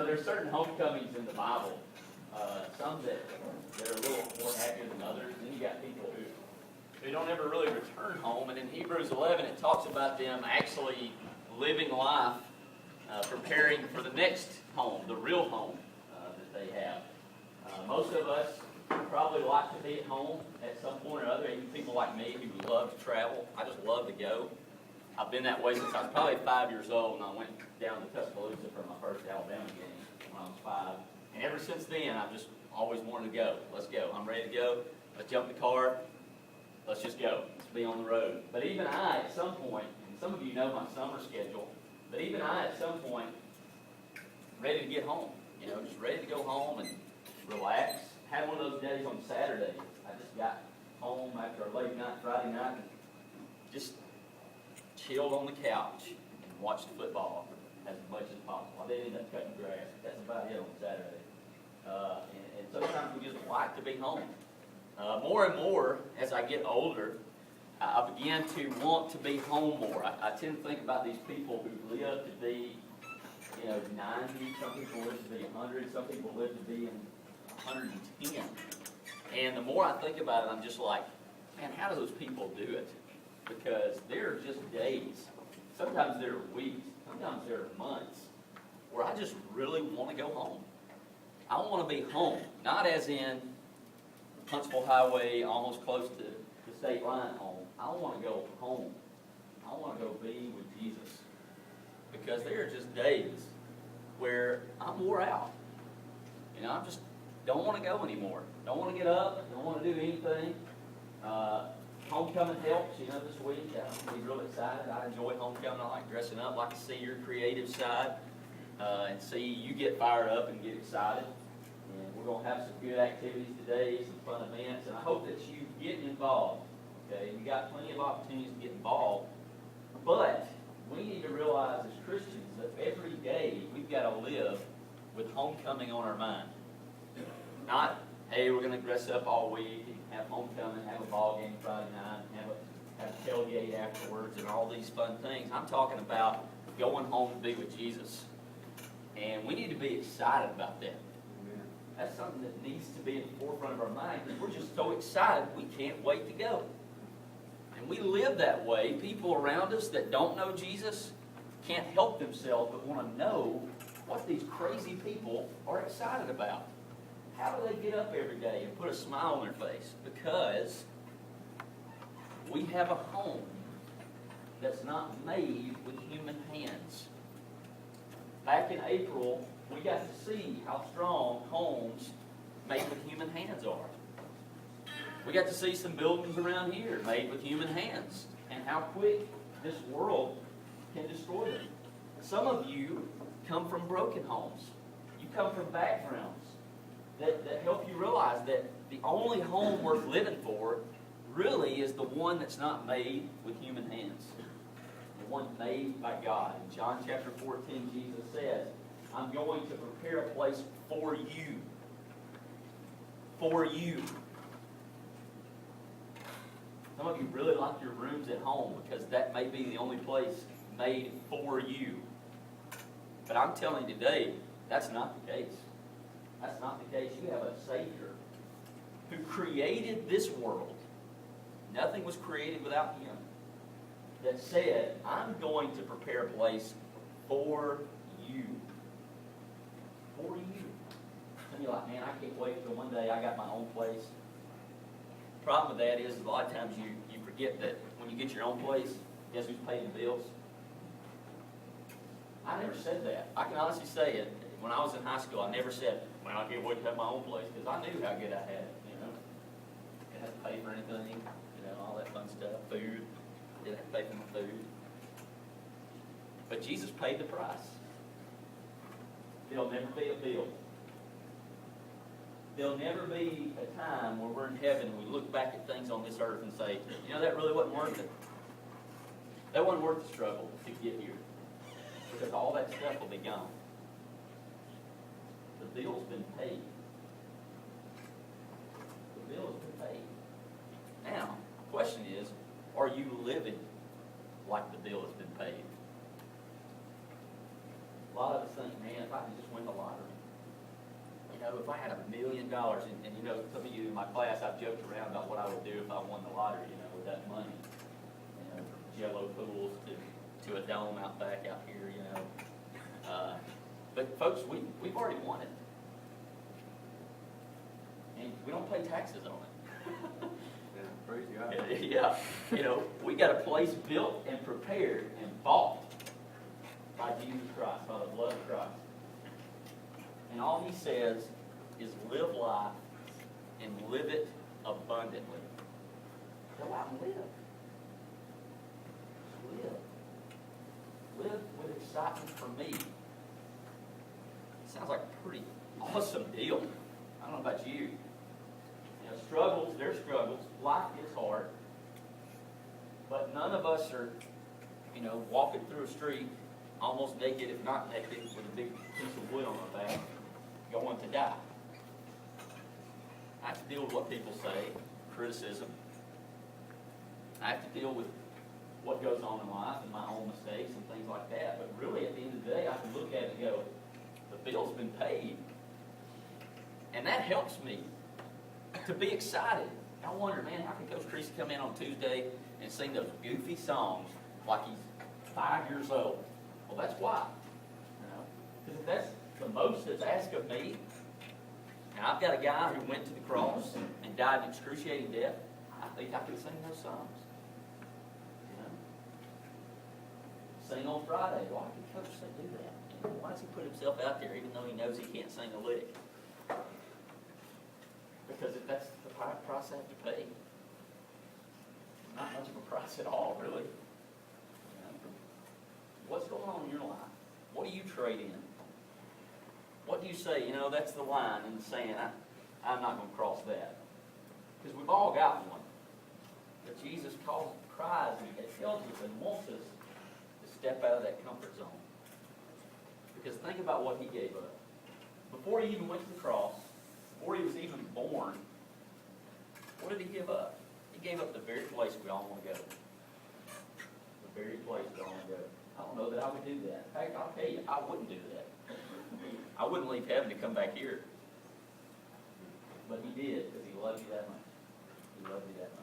know, there's certain homecomings in the Bible, some that are a little more happier than others. And then you got people who don't ever really return home. And in Hebrews 11, it talks about them actually living life, preparing for the next home, the real home that they have. Most of us probably like to be at home at some point or other. Even people like me who love to travel. I just love to go. I've been that way since I was probably 5 years old, and I went down to Tuscaloosa for my first Alabama game when I was 5. And ever since then, I've just always wanted to go. Let's go. I'm ready to go. Let's jump in the car. Let's just go. Let's be on the road. But even I, at some point, and some of you know my summer schedule, but even I, at some point, ready to get home. You know, just ready to go home and relax. Had one of those days on Saturday. I just got home after a late night Friday night and just chilled on the couch and watched football as much as possible. I didn't end up cutting grass. That's about it on Saturday. And sometimes we just like to be home. More and more, as I get older, I begin to want to be home more. I tend to think about these people who live to be, 90. Some people live to be 100. Some people live to be in 110. And the more I think about it, I'm just like, man, how do those people do it? Because there are just days, sometimes there are weeks, sometimes there are months, where I just really want to go home. I want to be home, not as in Huntsville Highway, almost close to the state line home. I want to go home. I want to go be with Jesus. Because there are just days where I'm wore out. I just don't want to go anymore. Don't want to get up, don't want to do anything. Homecoming helps, this week. I'm really, really excited. I enjoy homecoming. I like dressing up. I like to see your creative side and see you get fired up and get excited. And we're going to have some good activities today, some fun events, and I hope that you get involved. Okay, you got plenty of opportunities to get involved, but we need to realize as Christians that every day we've got to live with homecoming on our mind. Not, hey, we're going to dress up all week and have homecoming, have a ball game Friday night, have a tailgate afterwards, and all these fun things. I'm talking about going home to be with Jesus. And we need to be excited about that. That's something that needs to be in the forefront of our mind because we're just so excited we can't wait to go. And we live that way. People around us that don't know Jesus can't help themselves but want to know what these crazy people are excited about. How do they get up every day and put a smile on their face? Because we have a home that's not made with human hands. Back in April, we got to see how strong homes made with human hands are. We got to see some buildings around here made with human hands and how quick this world can destroy them. Some of you come from broken homes. You come from backgrounds that help you realize that the only home worth living for really is the one that's not made with human hands. The one made by God. In John chapter 14, Jesus says, I'm going to prepare a place for you. For you. Some of you really like your rooms at home because that may be the only place made for you. But I'm telling you today, that's not the case. That's not the case. You have a Savior who created this world. Nothing was created without Him. That said, I'm going to prepare a place for you. For you. Some of you are like, man, I can't wait until one day I got my own place. The problem with that is a lot of times you forget that when you get your own place, guess who's paying the bills? I never said that. I can honestly say it. When I was in high school, I never said, man, I can't wait to have my own place, because I knew how good I had it, Didn't have to pay for anything, all that fun stuff. Food. Didn't have to pay for my food. But Jesus paid the price. There'll never be a bill. There'll never be a time where we're in heaven and we look back at things on this earth and say, that really wasn't worth it. That wasn't worth the struggle to get here. Because all that stuff will be gone. The bill's been paid. The bill has been paid. Now, the question is, are you living like the bill has been paid? A lot of us think, man, if I could just win the lottery. know, if I had $1 million, and you know, some of you in my class, I've joked around about what I would do if I won the lottery, you know, with that money. You know, Jello pools to a dome out back out here, you know. But folks, we've already won it. And we don't pay taxes on it. Praise God. Yeah, you know, we got a place built and prepared and bought by Jesus Christ, by the blood of Christ. And all he says is live life and live it abundantly. Go out and live. Live. Live with excitement for me. Sounds like a pretty awesome deal. I don't know about you. You know, struggles, there's struggles. Life gets hard. But none of us are, you know, walking through a street almost naked, if not naked, with a big piece of wood on our back, going to die. I have to deal with what people say, criticism. I have to deal with what goes on in life and my own mistakes and things like that. But really, at the end of the day, I can look at it and go, the bill's been paid. And that helps me to be excited. I wonder, man, how can Coach Creasy come in on Tuesday and sing those goofy songs like he's 5 years old? Well, that's why. You know, because if that's the most that's asked of me, now I've got a guy who went to the cross and died an excruciating death. I think I can sing those songs. You know, sing on Friday. Why can Coach do that? You know, why does he put himself out there even though he knows he can't sing a lick? Because if that's the price I have to pay. Not much of a price at all, really. You know? What's going on in your life? What do you trade in? What do you say? You know, that's the line in the sand. I'm not going to cross that. Because we've all got one. But Jesus cries and tells us and wants us to step out of that comfort zone. Because think about what he gave up. Before he even went to the cross, before he was even born, what did he give up? He gave up the very place we all want to go. The very place we all want to go. I don't know that I would do that. In fact, I'll tell you, I wouldn't do that. I wouldn't leave heaven to come back here. But he did, because he loved you that much. He loved you that much.